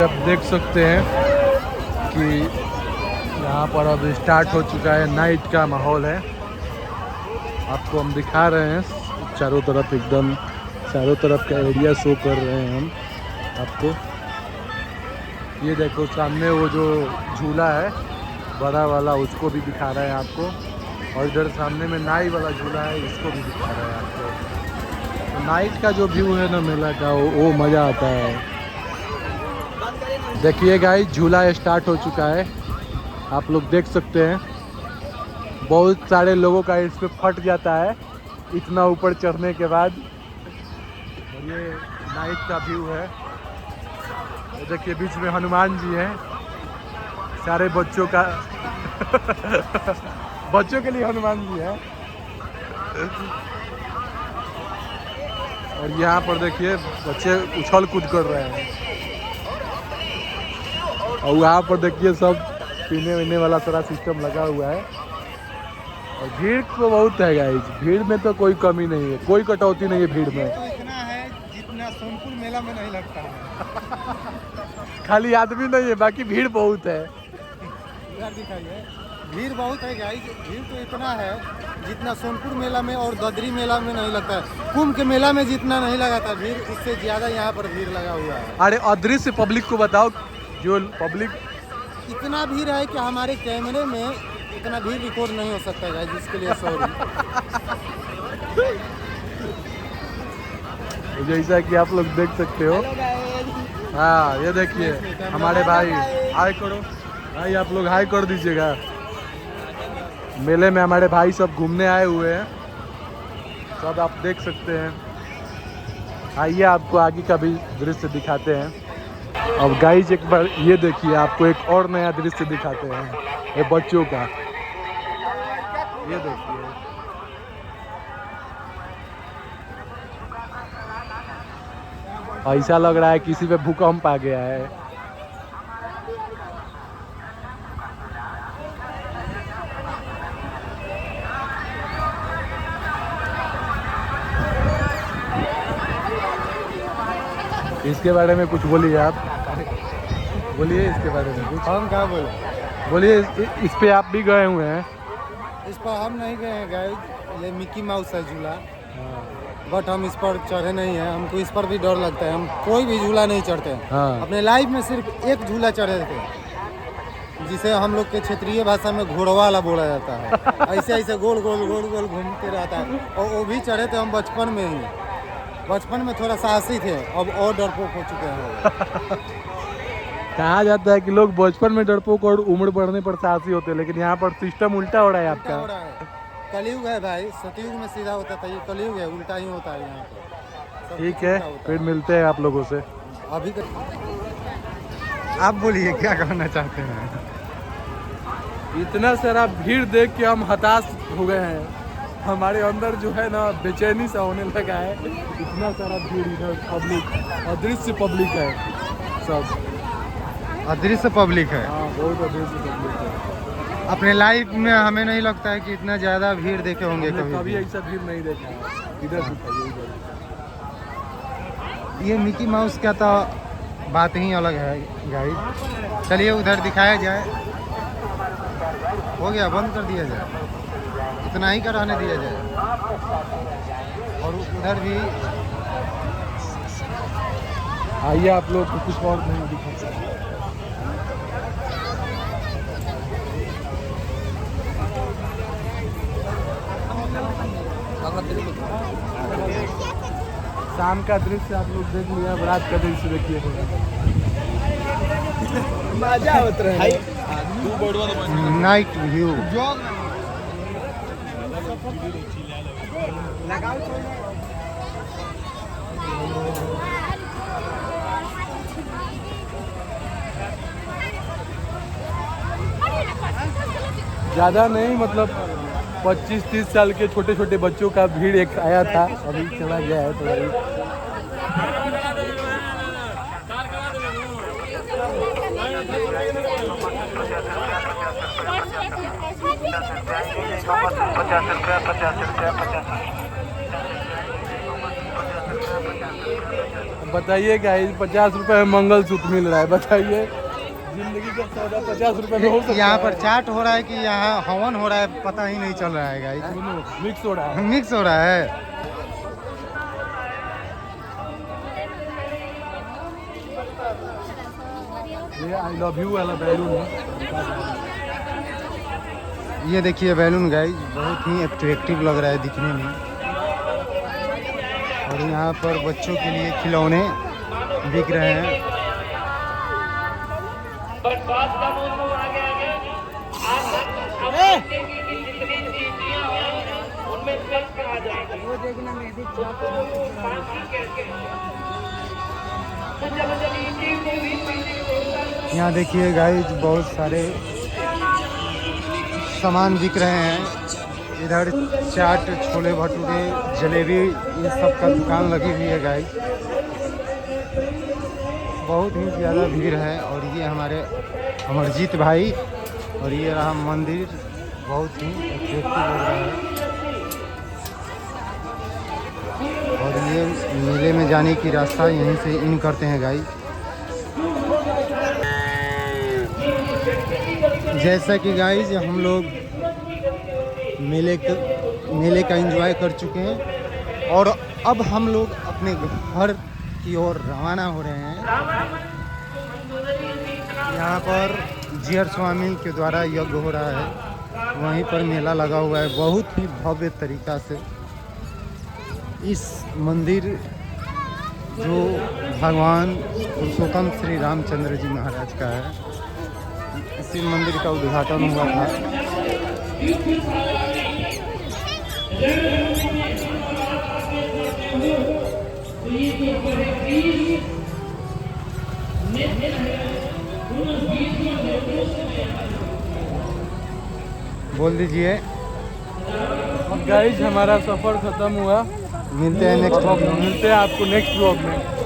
आप देख सकते हैं कि यहाँ पर अब स्टार्ट हो चुका है, नाइट का माहौल है। आपको हम दिखा रहे हैं चारों तरफ, एकदम चारों तरफ का एरिया शो कर रहे हैं हम आपको। ये देखो सामने वो जो झूला है बड़ा वाला, उसको भी दिखा रहे हैं आपको, और इधर सामने में नाई वाला झूला है, इसको भी दिखा रहे हैं आपको। तो नाइट का जो व्यू है ना मेला का, वो मज़ा आता है। देखिए गाइस, झूला स्टार्ट हो चुका है, आप लोग देख सकते हैं। बहुत सारे लोगों का इस पे फट जाता है इतना ऊपर चढ़ने के बाद। और ये नाइट का व्यू है। तो देखिए बीच में हनुमान जी हैं, सारे बच्चों का बच्चों के लिए हनुमान जी है। और यहाँ पर देखिए बच्चे उछल कूद कर रहे हैं, और वहाँ पर देखिए सब पीने वीने वाला सारा सिस्टम लगा हुआ है। और भीड़ तो बहुत है गाइस, भीड़ में तो कोई कमी नहीं है, कोई कटौती नहीं है भीड़ में। तो इतना है जितना सोनपुर मेला में नहीं लगता है। खाली आदमी नहीं है, बाकी भीड़ बहुत है। इधर दिखाइए, भीड़ बहुत है गाइस। भीड़ तो इतना है जितना सोनपुर मेला में और ददरी मेला में नहीं लगता है। कुंभ के मेला में जितना नहीं लगाता भीड़, उससे ज्यादा यहाँ पर भीड़ लगा हुआ है। अरे अदृश्य पब्लिक को बताओ, जो पब्लिक इतना भीड़ है कि हमारे कैमरे में इतना भीड़ रिकॉर्ड नहीं हो सकता है, जिसके लिए सॉरी। जैसा कि आप लोग देख सकते हो। हाँ ये देखिए हमारे भाई, हाई करो भाई, आप लोग हाई कर दीजिएगा। मेले में हमारे भाई सब घूमने आए हुए हैं, सब आप देख सकते हैं। आइए आपको आगे का भी दृश्य दिखाते हैं। अब गाइस एक बार ये देखिए, आपको एक और नया दृश्य दिखाते हैं, ये बच्चों का। ये देखिए ऐसा लग रहा है किसी पे भूकंप आ गया है। इसके बारे में कुछ बोलिए आप, बोलिए इसके बारे में कुछ। हम क्या बोले, बोलिए इस पे आप भी गए हुए हैं। इस पर हम नहीं गए हैं गाइस। ये मिकी माउस है झूला, बट हम इस पर चढ़े नहीं हैं। हमको इस पर भी डर लगता है, हम कोई भी झूला नहीं चढ़ते हैं। हाँ। अपने लाइफ में सिर्फ एक झूला चढ़े थे, जिसे हम लोग के क्षेत्रीय भाषा में घोड़वा वाला बोला जाता है। ऐसे ऐसे गोल गोल गोल गोल घूमते रहता है, और वो भी चढ़े थे हम बचपन में ही। बचपन में थोड़ा साहसी थे, अब और डरपोक हो चुके हैं। कहा जाता है कि लोग बचपन में डरपोक और उम्र बढ़ने पर साहसी होते हैं, लेकिन यहाँ पर सिस्टम उल्टा हो रहा है उल्टा हो आपका। रहा है। कलयुग है भाई, सतयुग में सीधा होता था, ये कलयुग है, उल्टा ही होता है यहाँ पे। ठीक है, फिर मिलते हैं आप लोगों से। अभी तक आप बोलिए क्या कहना चाहते हैं। इतना सारा भीड़ देख के हम हताश हो गए हैं, हमारे अंदर जो है ना बेचैनी सा होने लगा है। इतना सारा भीड़, इधर पब्लिक, अदृश्य पब्लिक है सब। अदृश्य पब्लिक है। हाँ बहुत अदृश्य पब्लिक है। अपने लाइफ में हमें नहीं लगता है कि इतना ज्यादा भीड़ देखे होंगे कभी कभी। ऐसा भीड़ नहीं देखा है। इधर दिखाइए, इधर। ये मिकी माउस का तो बात ही अलग है गाइस। चलिए उधर दिखाया जाए। हो गया, बंद कर दिया जाए, इतना ही कराने दिया जाए। और उधर भी आइए आप लोग को कुछ और नहीं दिखा सकते। शाम का दृश्य आप लोग देख लिया, रात का दृश्य देखिए। मजा होता है। Night view. ज़्यादा नहीं, मतलब 25-30 साल के छोटे छोटे बच्चों का भीड़ एक आया था, अभी चला गया है तो वही। 50 रुपया 50 रुपया 50। बताइए गाइस 50 रुपए में मंगलसूत्र मिल रहा है, बताइए जिंदगी का सौदा 50 रुपए में हो सकता है? यहाँ पर चाट हो रहा है कि यहाँ हवन हो रहा है, पता ही नहीं चल रहा है गाइस। मिक्स हो रहा है। मिक्स हो रहा है। ये आई लव यू वाला बैलून है। ये देखिए बैलून गाइस, बहुत ही अट्रैक्टिव लग रहा है दिखने में। और यहाँ पर बच्चों के लिए खिलौने बिक रहे हैं। यहाँ देखिए गाइस बहुत सारे सामान बिक रहे हैं। इधर चाट, छोले भटूरे, जलेबी, ये सब का दुकान लगी हुई है गाइस। बहुत ही ज़्यादा भीड़ है। और ये हमारे अमरजीत भाई, और ये रहा मंदिर, बहुत ही अट्रैक्टिव लग रहा है। और ये मेले में जाने की रास्ता यहीं से इन करते हैं गाइस। जैसा कि गाइस हम लोग मेले का एंजॉय कर चुके हैं और अब हम लोग अपने घर की ओर रवाना हो रहे हैं। यहाँ पर जियर स्वामी के द्वारा यज्ञ हो रहा है, वहीं पर मेला लगा हुआ है बहुत ही भव्य तरीका से। इस मंदिर जो भगवान पुरुषोत्तम श्री रामचंद्र जी महाराज का है, इसी मंदिर का उद्घाटन हुआ था। बोल दीजिए। अब गाइस हमारा सफर खत्म हुआ, मिलते हैं नेक्स्ट मिलते हैं आपको नेक्स्ट व्लॉग में।